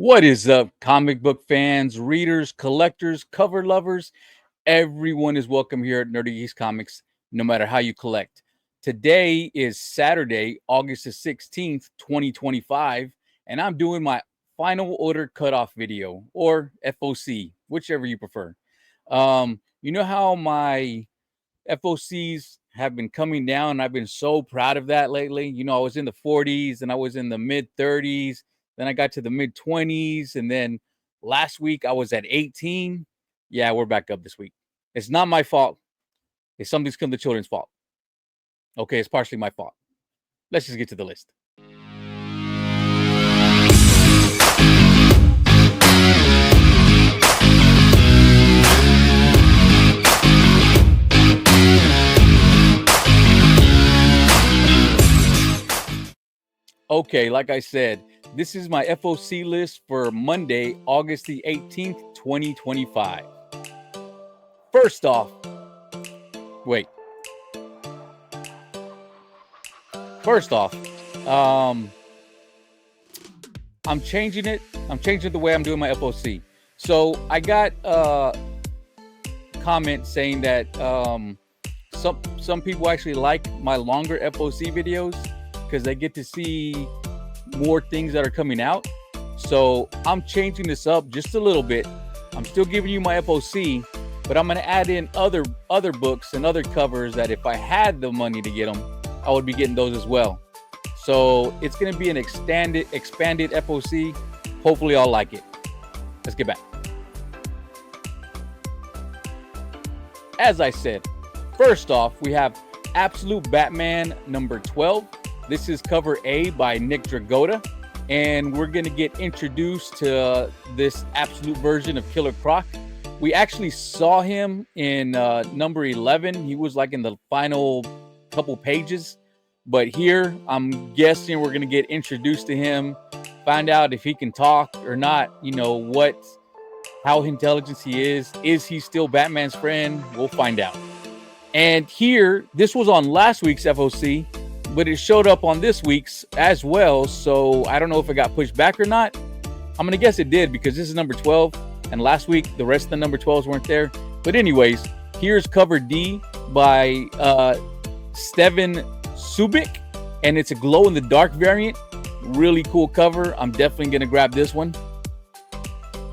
What is up, comic book fans, readers, collectors, cover lovers? Everyone is welcome here at NerdyGeeks Comics, no matter how you collect. Today is Saturday, August the 16th, 2025, and I'm doing my final order cutoff video, or FOC, whichever you prefer. You know how my FOCs have been coming down. I've been so proud of that lately. I was in the 40s and I was in the mid 30s. Then I got to the mid 20s. And then last week I was at 18. Yeah, we're back up this week. It's not my fault. It's something's come the children's fault. Okay, it's partially my fault. Let's just get to the list. Okay, like I said, this is my FOC list for Monday, August the 18th, 2025. First off, I'm changing it. I'm changing the way I'm doing my FOC. So I got a comment saying that some people actually like my longer FOC videos because they get to see more things that are coming out. So I'm changing this up just a little bit. I'm still giving you my FOC, but I'm going to add in other books and other covers that if I had the money to get them, I would be getting those as well. So it's going to be an expanded FOC. Hopefully I'll like it. Let's get back. As I said, first off, we have Absolute Batman number 12. This is cover A by Nick Dragotta, and we're going to get introduced to this absolute version of Killer Croc. We actually saw him in number 11. He was like in the final couple pages, but here I'm guessing we're going to get introduced to him, find out if he can talk or not, how intelligent he is. Is he still Batman's friend? We'll find out. And here, this was on last week's FOC, but it showed up on this week's as well. So I don't know if it got pushed back or not. I'm going to guess it did because this is number 12. And last week, the rest of the number 12s weren't there. But anyways, here's cover D by Steven Subic. And it's a glow-in-the-dark variant. Really cool cover. I'm definitely going to grab this one.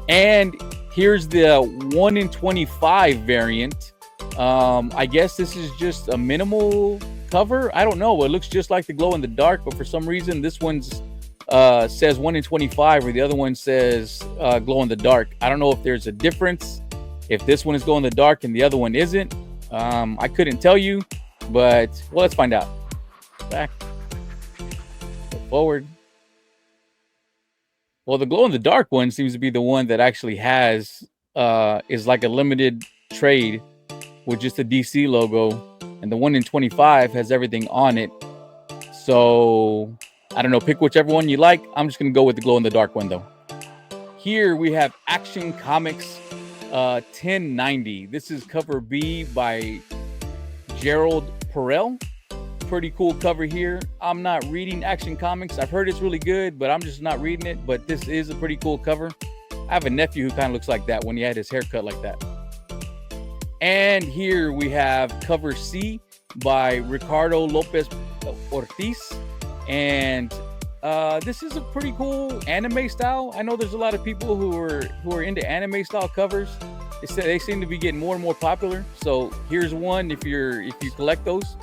And here's the 1 in 25 variant. I guess this is just a minimal cover. I don't know. It looks just like the glow in the dark, but for some reason this one's says 1 in 25 or the other one says glow in the dark. I don't know if there's a difference, if this one is glow in the dark and the other one isn't. I couldn't tell you, but well, let's find out. Back, forward. Well, the glow in the dark one seems to be the one that actually has is like a limited trade with just a DC logo. And the 1 in 25 has everything on it. So, I don't know. Pick whichever one you like. I'm just going to go with the glow-in-the-dark one, though. Here we have Action Comics 1090. This is cover B by Gerald Perel. Pretty cool cover here. I'm not reading Action Comics. I've heard it's really good, but I'm just not reading it. But this is a pretty cool cover. I have a nephew who kind of looks like that when he had his haircut like that. And here we have cover C by Ricardo Lopez Ortiz. And this is a pretty cool anime style. I know there's a lot of people who are into anime style covers. They seem to be getting more and more popular. So here's one if you collect those.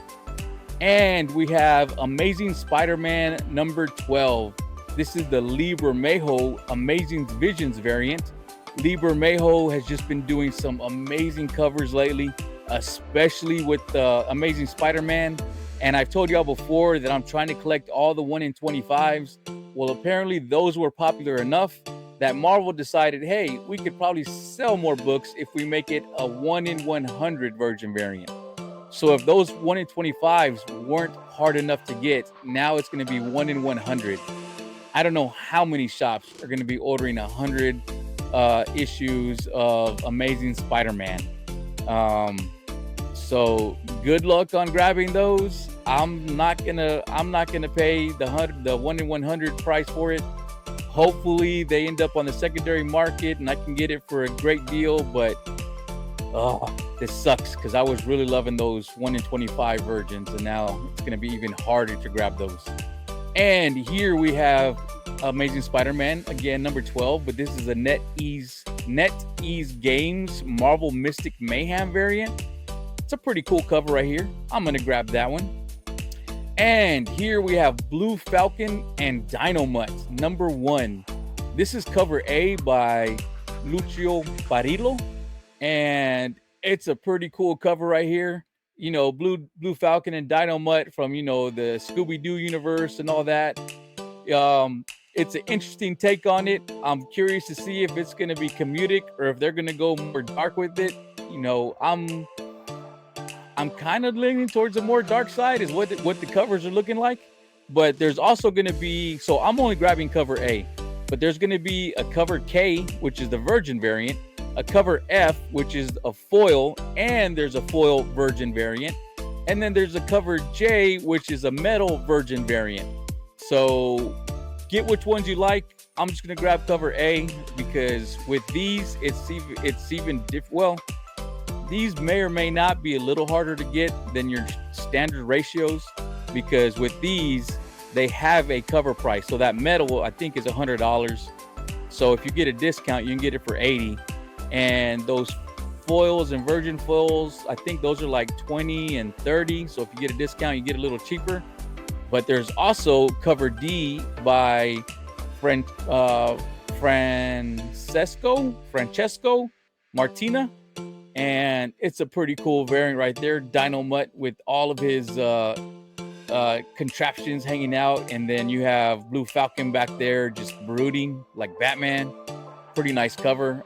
And we have Amazing Spider-Man number 12. This is the Lee Bermejo Amazing Visions variant. Lee Bermejo has just been doing some amazing covers lately, especially with Amazing Spider-Man. And I've told y'all before that I'm trying to collect all the 1 in 25s. Well, apparently those were popular enough that Marvel decided, hey, we could probably sell more books if we make it a 1 in 100 version variant. So if those 1 in 25s weren't hard enough to get, now it's going to be 1 in 100. I don't know how many shops are going to be ordering 100 issues of Amazing Spider-Man. So good luck on grabbing those. I'm not gonna pay the 1 in 100 price for it. Hopefully they end up on the secondary market and I can get it for a great deal, but this sucks because I was really loving those 1 in 25 virgins, and now it's going to be even harder to grab those. And here we have Amazing Spider-Man, again, number 12, but this is a NetEase Games Marvel Mystic Mayhem variant. It's a pretty cool cover right here. I'm going to grab that one. And here we have Blue Falcon and Dynomutt, number 1. This is cover A by Lucio Parillo, and it's a pretty cool cover right here. You know, Blue Falcon and Dynomutt from, you know, the Scooby-Doo universe and all that. It's an interesting take on it. I'm curious to see if it's going to be comedic or if they're going to go more dark with it. You know, I'm kind of leaning towards the more dark side is what the covers are looking like. But there's also going to be, so I'm only grabbing cover A, but there's going to be a cover K, which is the Virgin variant, a cover F, which is a foil, and there's a foil Virgin variant. And then there's a cover J, which is a metal Virgin variant. So get which ones you like. I'm just going to grab cover A because with these, it's even different. Well, these may or may not be a little harder to get than your standard ratios because with these, they have a cover price. So that metal, I think, is $100. So if you get a discount, you can get it for $80. And those foils and virgin foils, I think those are like $20 and $30. So if you get a discount, you get a little cheaper. But there's also cover D by Francesco Martina. And it's a pretty cool variant right there. Dynomutt with all of his contraptions hanging out. And then you have Blue Falcon back there just brooding like Batman. Pretty nice cover.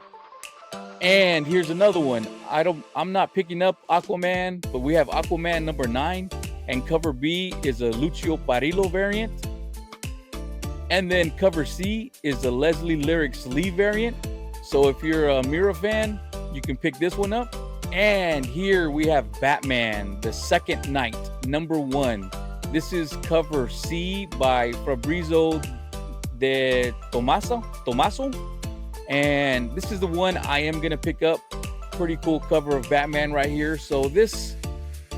And here's another one. I'm not picking up Aquaman, but we have Aquaman number 9. And cover B is a Lucio Parillo variant. And then cover C is the Leslie Lyrics Lee variant. So if you're a Mira fan, you can pick this one up. And here we have Batman, the Second Night, number 1. This is cover C by Fabrizio de Tomaso. And this is the one I am going to pick up. Pretty cool cover of Batman right here. So this,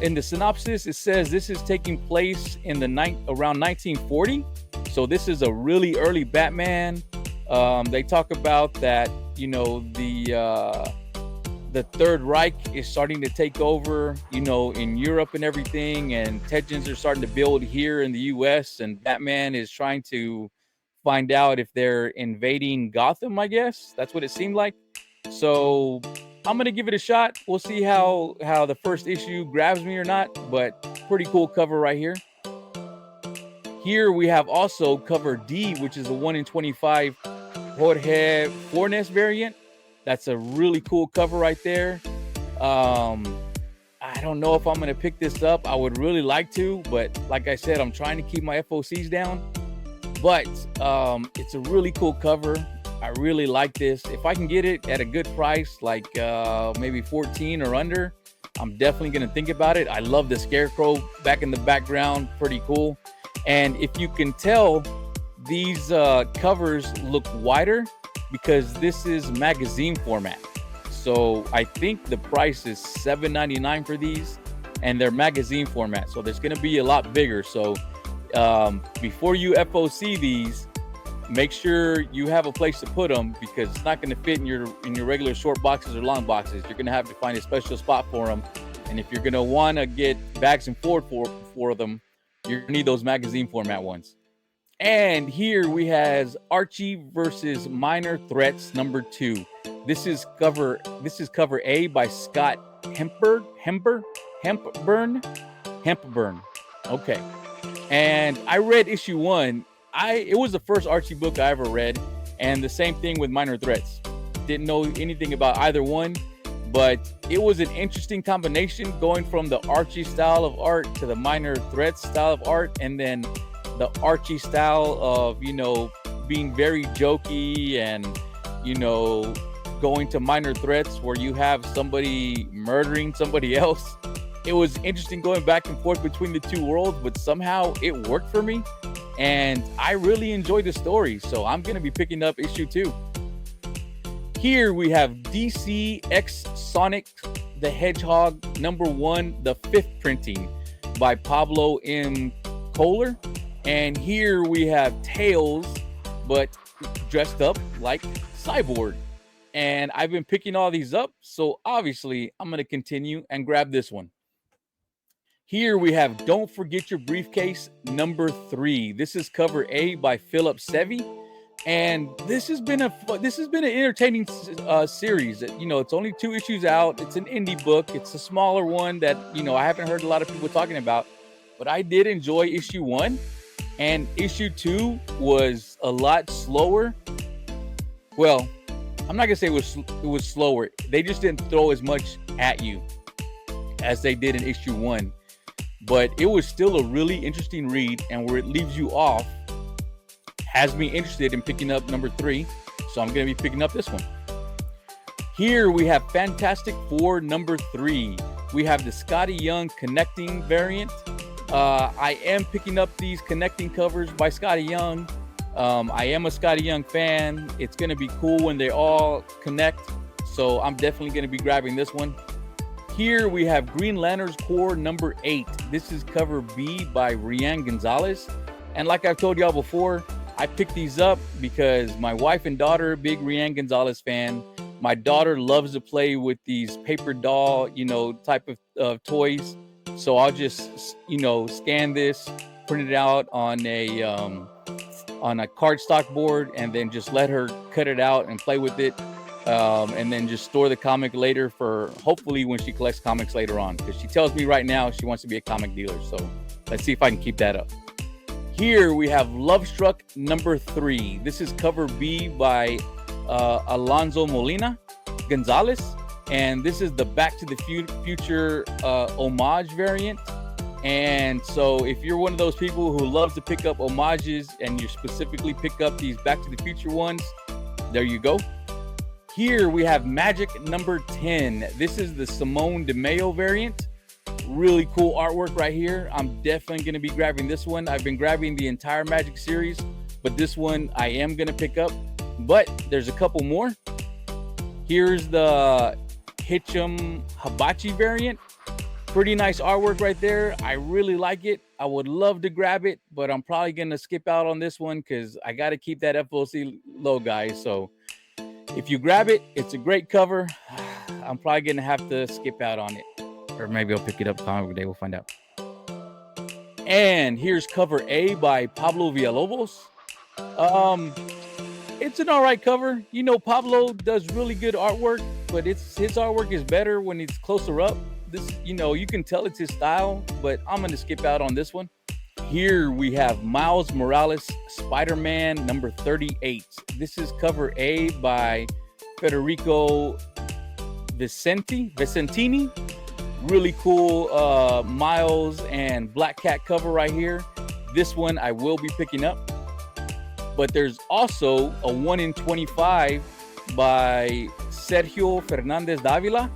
in the synopsis, it says this is taking place in the around 1940. So this is a really early Batman. They talk about that, you know, the Third Reich is starting to take over, you know, in Europe and everything, and tensions are starting to build here in the US, and Batman is trying to find out if they're invading Gotham, I guess. That's what it seemed like. So I'm going to give it a shot. We'll see how the first issue grabs me or not, but pretty cool cover right here. Here we have also cover D, which is a 1 in 25 Jorge Fornes variant. That's a really cool cover right there. I don't know if I'm going to pick this up. I would really like to, but like I said, I'm trying to keep my FOCs down. But it's a really cool cover. I really like this. If I can get it at a good price, like maybe 14 or under, I'm definitely going to think about it. I love the Scarecrow back in the background. Pretty cool. And if you can tell, these covers look wider because this is magazine format. So I think the price is $7.99 for these, and they're magazine format. So there's going to be a lot bigger. So before you FOC these, make sure you have a place to put them because it's not going to fit in your regular short boxes or long boxes. You're going to have to find a special spot for them. And if you're going to want to get bags and forth for them, you're going to need those magazine format ones. And here we have Archie versus Minor Threats number 2. This is cover A by Scott Hempburn. Okay. And I read issue 1. It was the first Archie book I ever read, and the same thing with Minor Threats. Didn't know anything about either one, but it was an interesting combination going from the Archie style of art to the Minor Threats style of art, and then the Archie style of, you know, being very jokey and, you know, going to Minor Threats where you have somebody murdering somebody else. It was interesting going back and forth between the two worlds, but somehow it worked for me. and I really enjoyed the story, so I'm going to be picking up issue 2. Here we have DC X Sonic the Hedgehog #1, the 5th printing by Pablo M. Kohler. And here we have Tails, but dressed up like Cyborg. And I've been picking all these up, so obviously I'm going to continue and grab this one. Here we have Don't Forget Your Briefcase #3. This is cover A by Philip Sevi. And this has been an entertaining series. You know, it's only 2 issues out. It's an indie book. It's a smaller one that, you know, I haven't heard a lot of people talking about. But I did enjoy issue 1. And issue 2 was a lot slower. Well, I'm not going to say it was slower. They just didn't throw as much at you as they did in issue 1. But it was still a really interesting read. And where it leaves you off has me interested in picking up #3, so I'm going to be picking up this one. Here we have Fantastic Four #3. We have the Scotty Young connecting variant. I am picking up these connecting covers by Scotty Young. I am a Scotty Young fan. It's going to be cool when they all connect, so I'm definitely going to be grabbing this one. Here we have Green Lantern's Corps #8. This is cover B by Rian Gonzalez. And like I've told y'all before, I picked these up because my wife and daughter are big Rian Gonzalez fan. My daughter loves to play with these paper doll, you know, type of toys. So I'll just, you know, scan this, print it out on a cardstock board, and then just let her cut it out and play with it. And then just store the comic later for hopefully when she collects comics later on. Because she tells me right now she wants to be a comic dealer. So let's see if I can keep that up. Here we have Love Struck #3. This is cover B by Alonso Molina Gonzalez. And this is the Back to the Future homage variant. And so if you're one of those people who loves to pick up homages and you specifically pick up these Back to the Future ones, there you go. Here we have Magic #10. This is the Simone DeMeo variant. Really cool artwork right here. I'm definitely going to be grabbing this one. I've been grabbing the entire Magic series, but this one I am going to pick up. But there's a couple more. Here's the Hitchum Hibachi variant. Pretty nice artwork right there. I really like it. I would love to grab it, but I'm probably going to skip out on this one because I got to keep that FOC low, guys. So if you grab it, it's a great cover. I'm probably going to have to skip out on it. Or maybe I'll pick it up comic day. We'll find out. And here's cover A by Pablo Villalobos. It's an all right cover. You know, Pablo does really good artwork, but his artwork is better when it's closer up. This, you know, you can tell it's his style, but I'm going to skip out on this one. Here we have Miles Morales Spider-Man #38. This is cover A by Federico Vicentini. Really cool Miles and Black Cat cover right here. This one I will be picking up. But there's also a 1 in 25 by Sergio Fernandez Davila.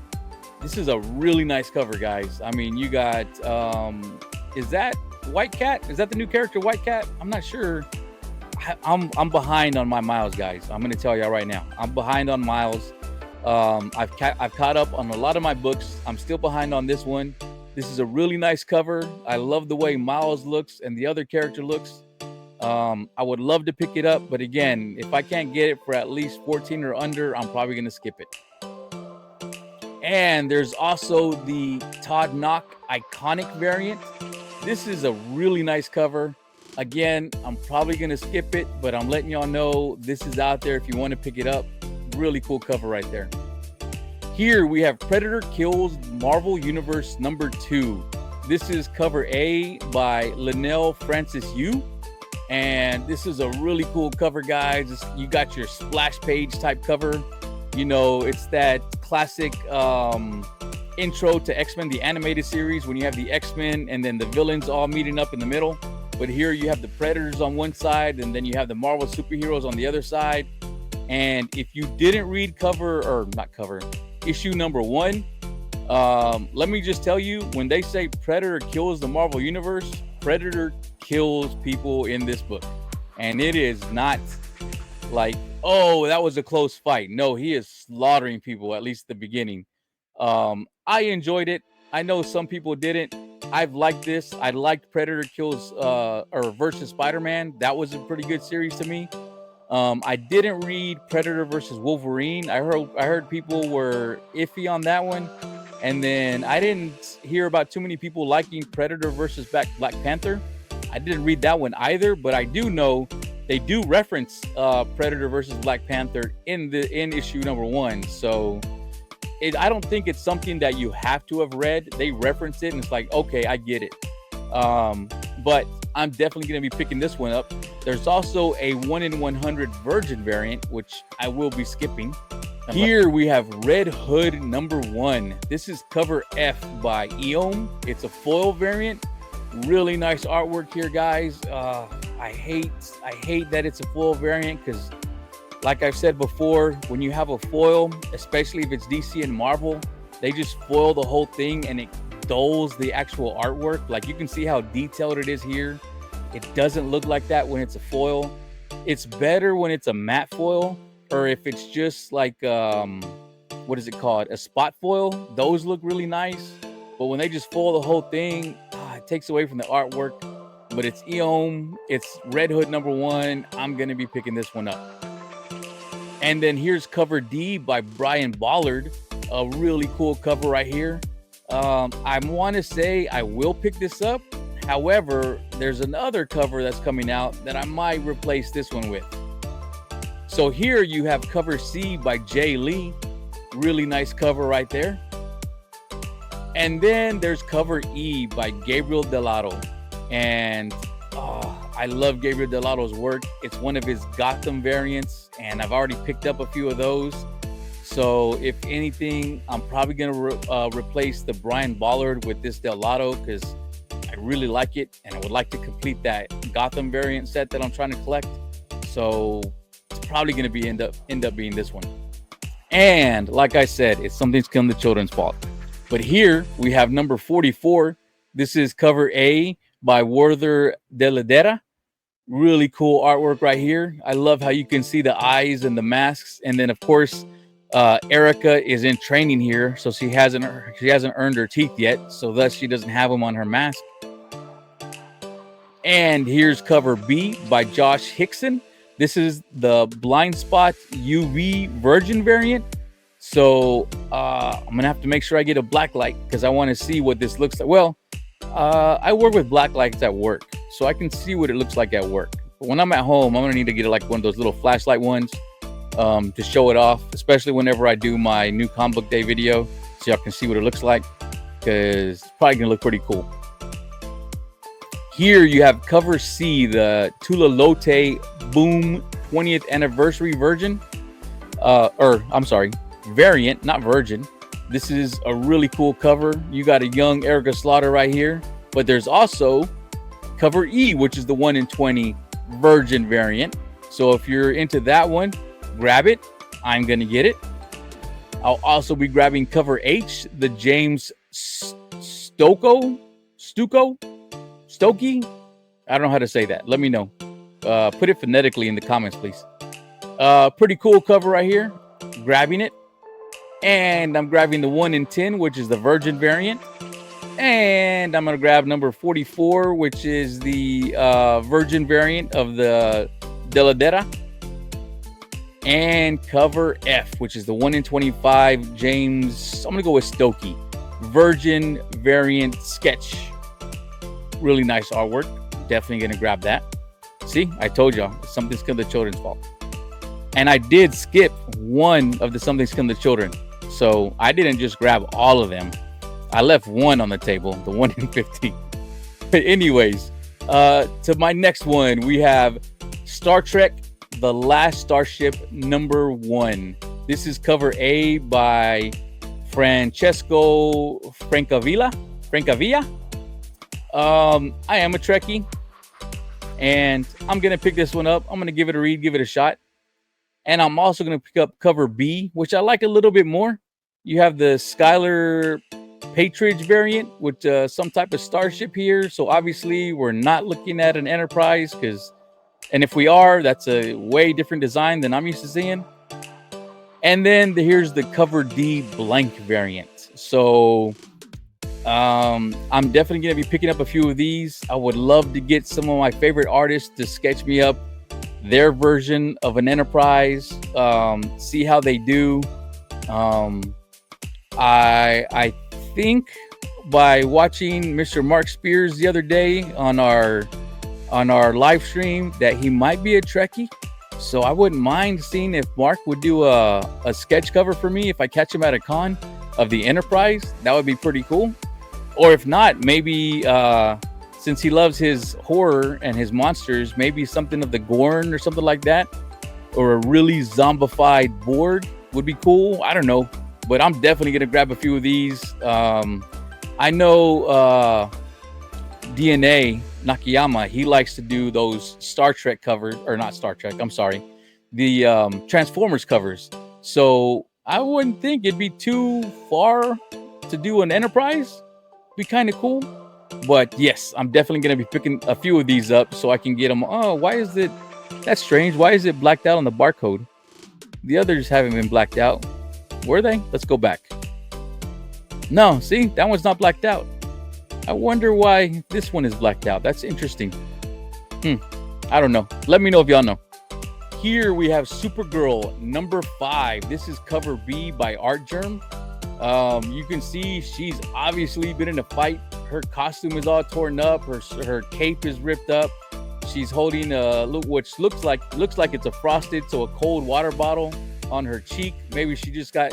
This is a really nice cover, guys. I mean, you got, is that White Cat? Is that the new character, White Cat? I'm not sure. I'm behind on my Miles, guys. I'm going to tell y'all right now. I'm behind on Miles. I've caught up on a lot of my books. I'm still behind on this one. This is a really nice cover. I love the way Miles looks and the other character looks. I would love to pick it up, but again, if I can't get it for at least 14 or under, I'm probably going to skip it. And there's also the Todd Knock Iconic variant. This is a really nice cover. Again, I'm probably going to skip it, but I'm letting y'all know this is out there if you want to pick it up. Really cool cover right there. Here we have Predator Kills Marvel Universe #2. This is cover A by Linnell Francis Yu. And this is a really cool cover, guys. You got your splash page type cover. You know, it's that classic intro to X-Men, the animated series, when you have the X-Men and then the villains all meeting up in the middle. But here you have the Predators on one side, and then you have the Marvel superheroes on the other side. And if you didn't read issue #1, let me just tell you, when they say Predator kills the Marvel Universe, Predator kills people in this book. And it is not like, oh, that was a close fight. No, he is slaughtering people, at least the beginning. I enjoyed it. I know some people didn't. I've liked this. I liked Predator kills or versus Spider-Man. That was a pretty good series to me. I didn't read Predator versus Wolverine. I heard people were iffy on that one. And then I didn't hear about too many people liking Predator versus Black Panther. I didn't read that one either, but I do know they do reference Predator versus Black Panther in issue number 1. So I don't think it's something that you have to have read. They reference it and it's like, okay, I get it. But I'm definitely going to be picking this one up. There's also a 1 in 100 Virgin variant, which I will be skipping. Here we have Red Hood number 1. This is cover F by Eom. It's a foil variant. Really nice artwork here, guys. I hate that it's a foil variant because, like I've said before, when you have a foil, especially if it's DC and Marvel, they just foil the whole thing and it dulls the actual artwork. Like, you can see how detailed it is here. It doesn't look like that when it's a foil. It's better when it's a matte foil, or if it's just like what is it called, a spot foil. Those look really nice, but when they just foil the whole thing, it takes away from the artwork. But it's Eom, it's Red Hood number 1. I'm gonna be picking this one up. And then here's cover D by Brian Ballard. A really cool cover right here. I want to say I will pick this up. However, there's another cover that's coming out that I might replace this one with. So here you have cover C by Jay Lee. Really nice cover right there. And then there's cover E by Gabriel Delato. And I love Gabriel Delato's work. It's one of his Gotham variants, and I've already picked up a few of those. So if anything, I'm probably going to replace the Brian Ballard with this Delato because I really like it, and I would like to complete that Gotham variant set that I'm trying to collect. So it's probably going to be end up being this one. And like I said, it's Something's Killing the Children's Fault. But here we have number 44. This is cover A by Werther de Ladera. Really cool artwork right here. I love how you can see the eyes and the masks. And then, of course, Erica is in training here, so she hasn't earned her teeth yet, so thus she doesn't have them on her mask. And here's cover B by Josh Hickson. This is the Blind Spot UV Virgin variant. So I'm gonna have to make sure I get a black light because I want to see what this looks like. Well, I work with black lights at work, so I can see what it looks like at work. But when I'm at home, I'm gonna need to get like one of those little flashlight ones to show it off, especially whenever I do my new comic book day video, so y'all can see what it looks like, because it's probably gonna look pretty cool. Here you have cover C, the Tula Lote Boom 20th Anniversary Virgin, variant, not virgin. This is a really cool cover. You got a young Erica Slaughter right here, but there's also cover E, which is the 1 in 20 Virgin variant. So if you're into that one, grab it. I'm gonna get it. I'll also be grabbing cover H, the James Stokey. I don't know how to say that. Let me know. Put it phonetically in the comments, please. Pretty cool cover right here. Grabbing it. And I'm grabbing the 1 in 10, which is the Virgin variant. And I'm going to grab number 44, which is the Virgin variant of the Deladera. And cover F, which is the 1 in 25 James, I'm going to go with Stokey. Virgin variant sketch. Really nice artwork. Definitely going to grab that. See, I told y'all, Something's Killing the Children's Fault. And I did skip one of the Something's Killing the Children. So I didn't just grab all of them. I left one on the table, the 1 in 50. But anyways, to my next one, we have Star Trek, The Last Starship number 1. This is cover A by Francesco Francavilla. I am a Trekkie, and I'm going to pick this one up. I'm going to give it a read, give it a shot. And I'm also going to pick up cover B, which I like a little bit more. You have the Skylar Patridge variant with some type of starship here. So obviously we're not looking at an Enterprise, and if we are, that's a way different design than I'm used to seeing. And then here's the cover D blank variant. So I'm definitely going to be picking up a few of these. I would love to get some of my favorite artists to sketch me up their version of an Enterprise, see how they do. I think by watching Mr. Mark Spears the other day on our live stream that he might be a Trekkie. So I wouldn't mind seeing if Mark would do a sketch cover for me if I catch him at a con of the Enterprise. That would be pretty cool. Or if not, maybe since he loves his horror and his monsters, maybe something of the Gorn or something like that, or a really zombified Borg would be cool. I don't know, but I'm definitely gonna grab a few of these. I know DNA Nakayama, he likes to do those Star Trek covers, or not Star Trek, I'm sorry, the Transformers covers. So I wouldn't think it'd be too far to do an Enterprise. Be kind of cool. But yes, I'm definitely going to be picking a few of these up so I can get them. Oh, why is it? That's strange. Why is it blacked out on the barcode? The others haven't been blacked out. Were they? Let's go back. No, see, that one's not blacked out. I wonder why this one is blacked out. That's interesting. I don't know. Let me know if y'all know. Here we have Supergirl number 5. This is cover B by Art Germ. You can see she's obviously been in a fight. Her costume is all torn up. Her cape is ripped up. She's holding which looks like it's a frosted, so a cold water bottle on her cheek. Maybe she just got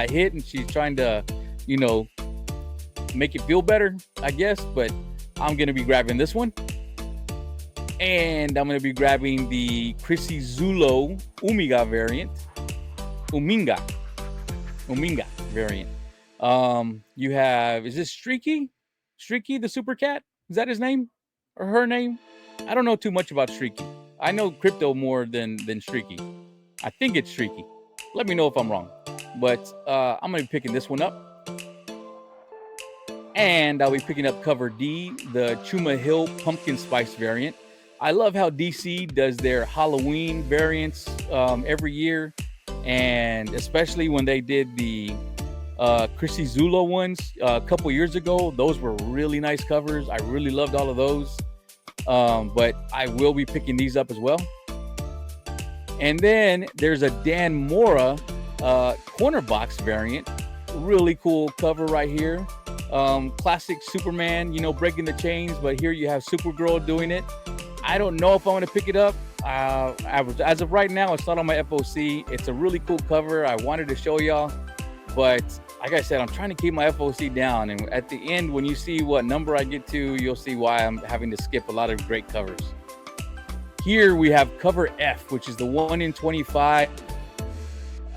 hit and she's trying to, make it feel better, I guess. But I'm gonna be grabbing this one, and I'm gonna be grabbing the Chrissy Zulo Uminga variant. Uminga variant. You have, is this Streaky the Super Cat? Is that his name or her name? I don't know too much about Streaky. I know Crypto more than Streaky. I think it's Streaky. Let me know if I'm wrong. But I'm gonna be picking this one up, and I'll be picking up cover D, the Chuma Hill Pumpkin Spice variant. I love how DC does their Halloween variants every year, and especially when they did the Chrissy Zulo ones a couple years ago. Those were really nice covers. I really loved all of those. But I will be picking these up as well. And then there's a Dan Mora corner box variant. Really cool cover right here. Classic Superman, breaking the chains, but here you have Supergirl doing it. I don't know if I want to pick it up. As of right now, it's not on my FOC. It's a really cool cover. I wanted to show y'all, but like I said, I'm trying to keep my FOC down. And at the end, when you see what number I get to, you'll see why I'm having to skip a lot of great covers. Here we have cover F, which is the 1 in 25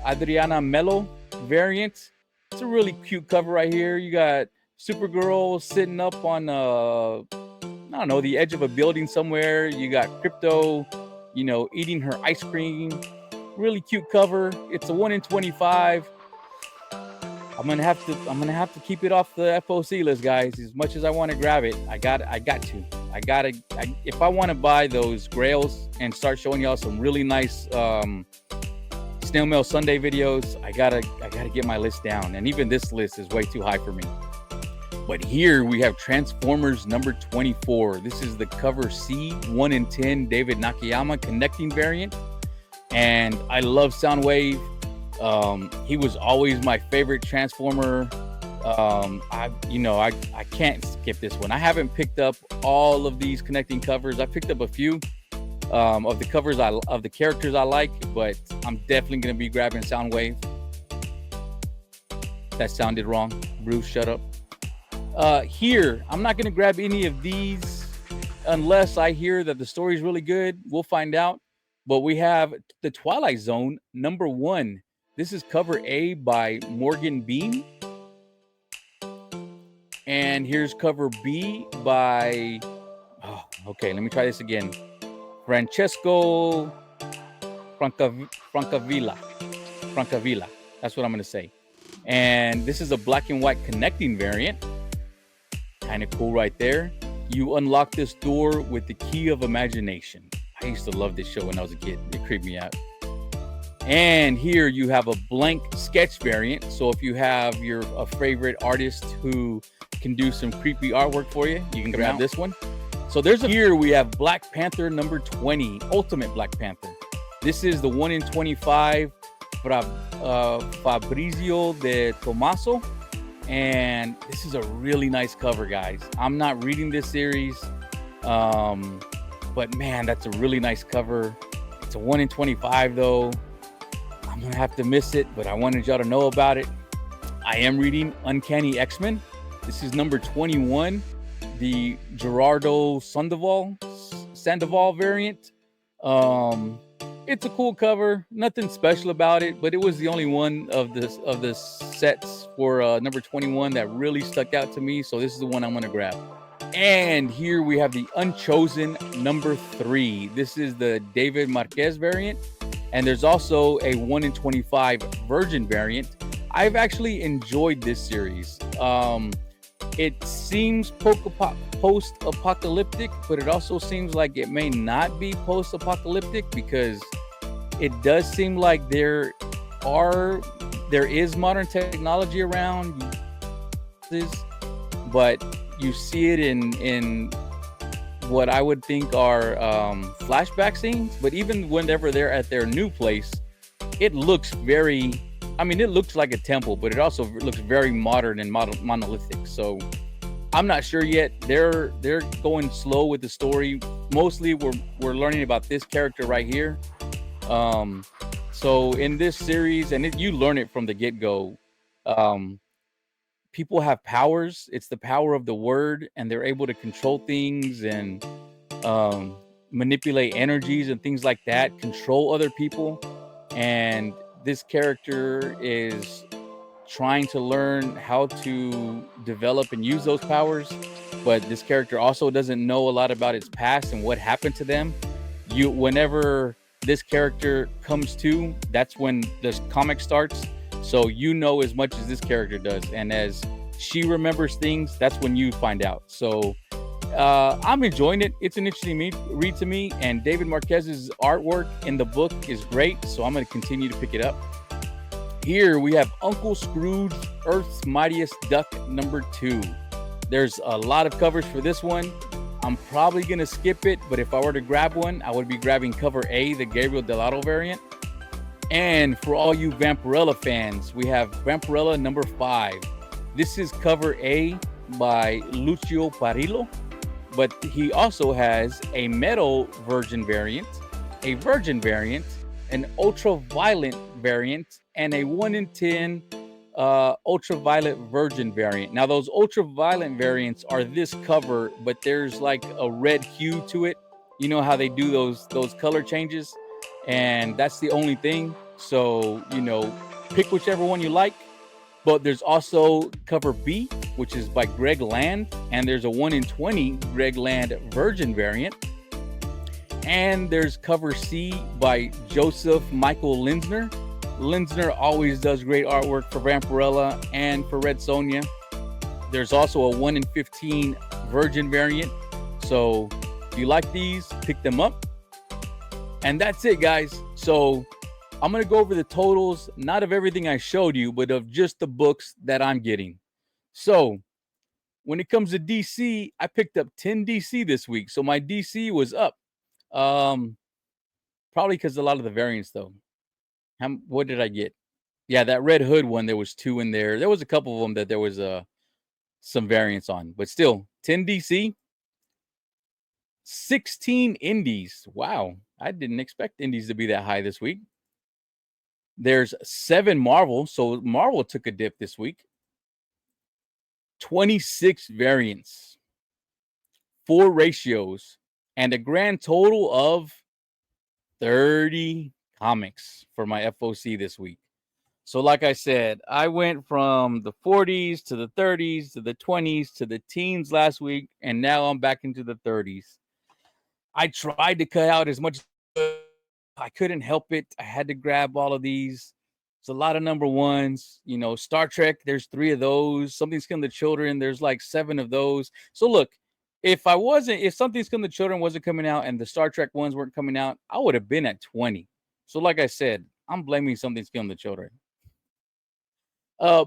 Adriana Mello variant. It's a really cute cover right here. You got Supergirl sitting up on the edge of a building somewhere. You got Crypto, eating her ice cream. Really cute cover. It's a 1 in 25. I'm gonna have to keep it off the FOC list, guys. As much as I want to grab it, I got to. If I want to buy those grails and start showing y'all some really nice Snail Mail Sunday videos, I gotta get my list down. And even this list is way too high for me. But here we have Transformers number 24. This is the cover C 1 in 10 David Nakayama connecting variant. And I love Soundwave. He was always my favorite Transformer. I can't skip this one. I haven't picked up all of these connecting covers. I picked up a few of the covers of the characters I like, but I'm definitely going to be grabbing Soundwave. That sounded wrong. Bruce, shut up. Here, I'm not going to grab any of these unless I hear that the story is really good. We'll find out. But we have the Twilight Zone number 1. This is cover A by Morgan Bean. And here's cover B by, let me try this again. Francesco Francavilla. That's what I'm going to say. And this is a black and white connecting variant. Kind of cool right there. You unlock this door with the key of imagination. I used to love this show when I was a kid. It creeped me out. And here you have a blank sketch variant. So if you have a favorite artist who can do some creepy artwork for you, you can grab this one. So here we have Black Panther number 20, Ultimate Black Panther. This is the 1 in 25 Fabrizio de Tomaso. And this is a really nice cover, guys. I'm not reading this series, but man, that's a really nice cover. It's a 1 in 25 though. I'm gonna have to miss it, but I wanted y'all to know about it. I am reading Uncanny X-Men. This is number 21, the Gerardo Sandoval variant. It's a cool cover, nothing special about it, but it was the only one of the sets for number 21 that really stuck out to me. So this is the one I'm gonna grab. And here we have the Unchosen number 3. This is the David Marquez variant. And there's also a 1 in 25 Virgin variant. I've actually enjoyed this series. It seems post-apocalyptic, but it also seems like it may not be post-apocalyptic, because it does seem like there is modern technology around, but you see it in what I would think are flashback scenes. But even whenever they're at their new place, it looks it looks like a temple, but it also looks very modern and monolithic. So I'm not sure yet. They're going slow with the story. Mostly we're learning about this character right here. So in this series, and you learn it from the get-go, people have powers. It's the power of the word, and they're able to control things and manipulate energies and things like that, control other people. And this character is trying to learn how to develop and use those powers, but this character also doesn't know a lot about its past and what happened to them. Whenever this character comes to, that's when the comic starts. So you know as much as this character does, and as she remembers things, that's when you find out. So I'm enjoying it. It's an interesting read to me, and David Marquez's artwork in the book is great, so I'm going to continue to pick it up. Here we have Uncle Scrooge, Earth's Mightiest Duck number 2. There's a lot of covers for this one. I'm probably going to skip it, but if I were to grab one, I would be grabbing cover A, the Gabriel Delato variant. And for all you Vampirella fans, we have Vampirella number 5. This is cover A by Lucio Parillo, but he also has a metal virgin variant, a virgin variant, an ultraviolet variant, and a 1 in 10 ultraviolet virgin variant. Now those ultraviolet variants are this cover, but there's like a red hue to it. You know how they do those color changes, and that's the only thing. So pick whichever one you like. But there's also cover B, which is by Greg Land, and there's a 1 in 20 Greg Land virgin variant. And there's cover C by Joseph Michael Linsner. Linsner always does great artwork for Vampirella and for Red Sonja. There's also a 1 in 15 virgin variant. So if you like these, pick them up. And that's it, guys. So I'm going to go over the totals, not of everything I showed you, but of just the books that I'm getting. So when it comes to DC, I picked up 10 DC this week. So my DC was up. Probably because a lot of the variants, though. What did I get? Yeah, that Red Hood one, there was 2 in there. There was a couple of them that there was some variants on. But still, 10 DC. 16 indies. Wow. I didn't expect indies to be that high this week. There's 7 Marvel. So Marvel took a dip this week. 26 variants. 4 ratios. And a grand total of 30 comics for my FOC this week. So like I said, I went from the 40s to the 30s to the 20s to the teens last week, and now I'm back into the 30s. I tried to cut out as much as I couldn't help it. I had to grab all of these. It's a lot of number ones. You know, Star Trek, there's 3 of those. Something's Killing the Children, there's like 7 of those. So look, if Something's Killing the Children wasn't coming out and the Star Trek ones weren't coming out, I would have been at 20. So like I said, I'm blaming Something's Killing the Children.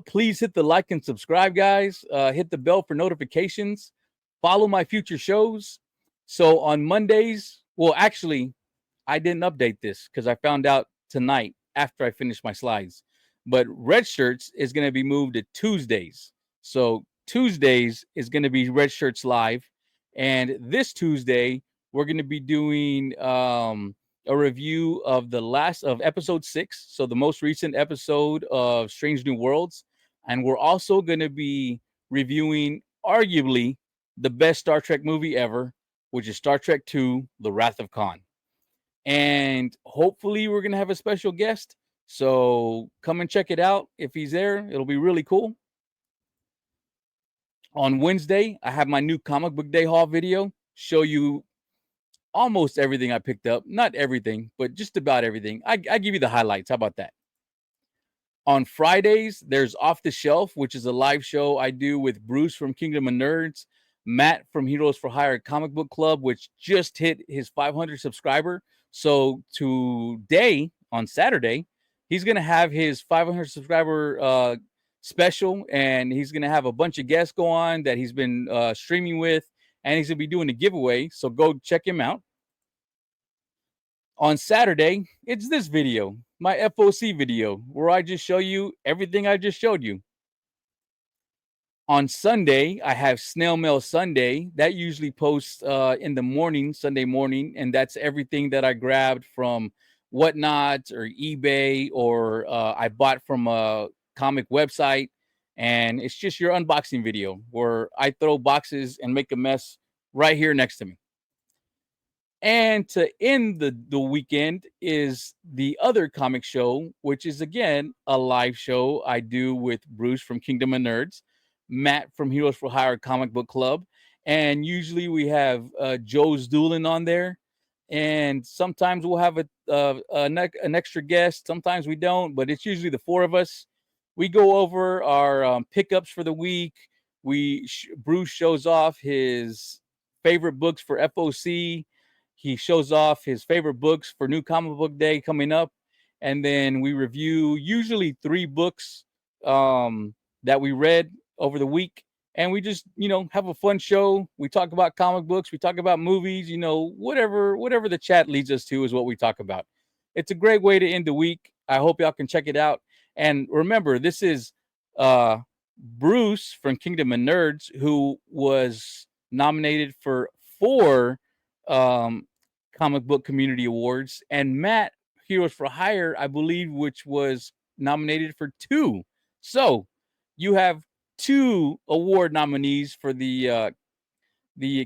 Please hit the like and subscribe, guys. Hit the bell for notifications. Follow my future shows. So on Mondays, well, actually, I didn't update this because I found out tonight after I finished my slides. But Red Shirts is going to be moved to Tuesdays. So Tuesdays is going to be Red Shirts Live. And this Tuesday, we're going to be doing a review of the last of episode 6. So the most recent episode of Strange New Worlds. And we're also going to be reviewing arguably the best Star Trek movie ever, which is Star Trek II, The Wrath of Khan. And hopefully we're going to have a special guest. So come and check it out. If he's there, it'll be really cool. On Wednesday, I have my new comic book day haul video. Show you almost everything I picked up. Not everything, but just about everything. I give you the highlights. How about that? On Fridays, there's Off the Shelf, which is a live show I do with Bruce from Kingdom of Nerds, Matt from Heroes for Hire Comic Book Club, which just hit his 500 subscriber. So today, on Saturday, he's going to have his 500 subscriber special, and he's going to have a bunch of guests go on that he's been streaming with, and he's going to be doing a giveaway. So go check him out. On Saturday, it's this video, my FOC video, where I just show you everything I just showed you. On Sunday, I have Snail Mail Sunday. That usually posts in the morning, Sunday morning, and that's everything that I grabbed from Whatnot or eBay or I bought from a comic website. And it's just your unboxing video where I throw boxes and make a mess right here next to me. And to end the weekend is the other comic show, which is again a live show I do with Bruce from Kingdom of Nerds, Matt from Heroes for Hire Comic Book Club, and usually we have Joe's Doolin on there, and sometimes we'll have an extra guest. Sometimes we don't, but it's usually the 4 of us. We go over our pickups for the week. Bruce shows off his favorite books for FOC. He shows off his favorite books for New Comic Book Day coming up. And then we review usually 3 books that we read over the week. And we just, have a fun show. We talk about comic books. We talk about movies, whatever the chat leads us to is what we talk about. It's a great way to end the week. I hope y'all can check it out. And remember, this is Bruce from Kingdom of Nerds, who was nominated for 4 comic book community awards, and Matt, Heroes for Hire, I believe, which was nominated for 2. So you have 2 award nominees for the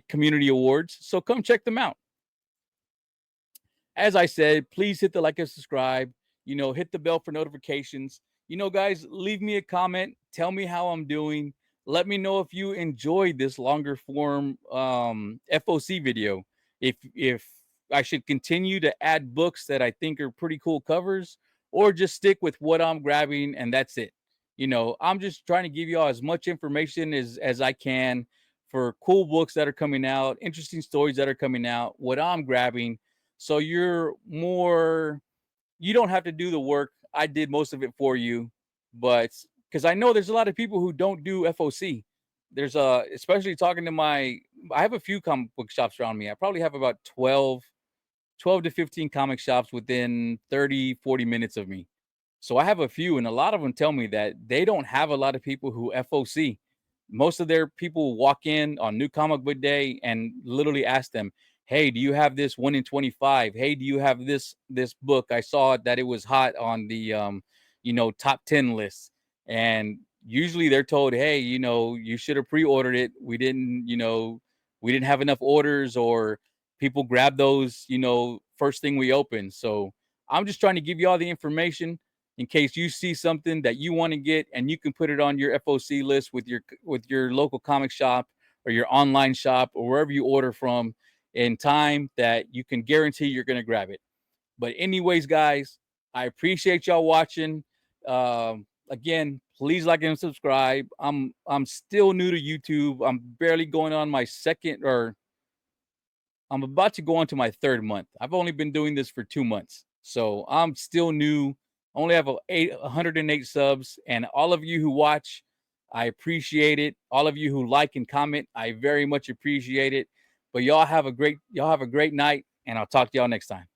community awards. So come check them out. As I said, please hit the like and subscribe. Hit the bell for notifications. Guys, leave me a comment. Tell me how I'm doing. Let me know if you enjoyed this longer form FOC video. If I should continue to add books that I think are pretty cool covers, or just stick with what I'm grabbing and that's it. I'm just trying to give y'all as much information as I can for cool books that are coming out, interesting stories that are coming out, what I'm grabbing. So you don't have to do the work. I did most of it for you, but because I know there's a lot of people who don't do FOC. There's especially talking to I have a few comic book shops around me. I probably have about 12 to 15 comic shops within 30, 40 minutes of me. So I have a few, and a lot of them tell me that they don't have a lot of people who FOC. Most of their people walk in on New Comic Book Day and literally ask them, hey, do you have this 1 in 25? Hey, do you have this book? I saw that it was hot on the top 10 list. And usually they're told, hey, you should have pre-ordered it. We didn't have enough orders, or people grab those, first thing we open. So I'm just trying to give you all the information in case you see something that you want to get, and you can put it on your FOC list with your local comic shop or your online shop or wherever you order from in time that you can guarantee you're going to grab it. But anyways, guys, I appreciate y'all watching. Again, please like and subscribe. I'm still new to YouTube. I'm barely going on my second, or I'm about to go on to my third month. I've only been doing this for 2 months, so I'm still new. Only have 108 subs, and all of you who watch, I appreciate it. All of you who like and comment, I very much appreciate it. But y'all have a great night, and I'll talk to y'all next time.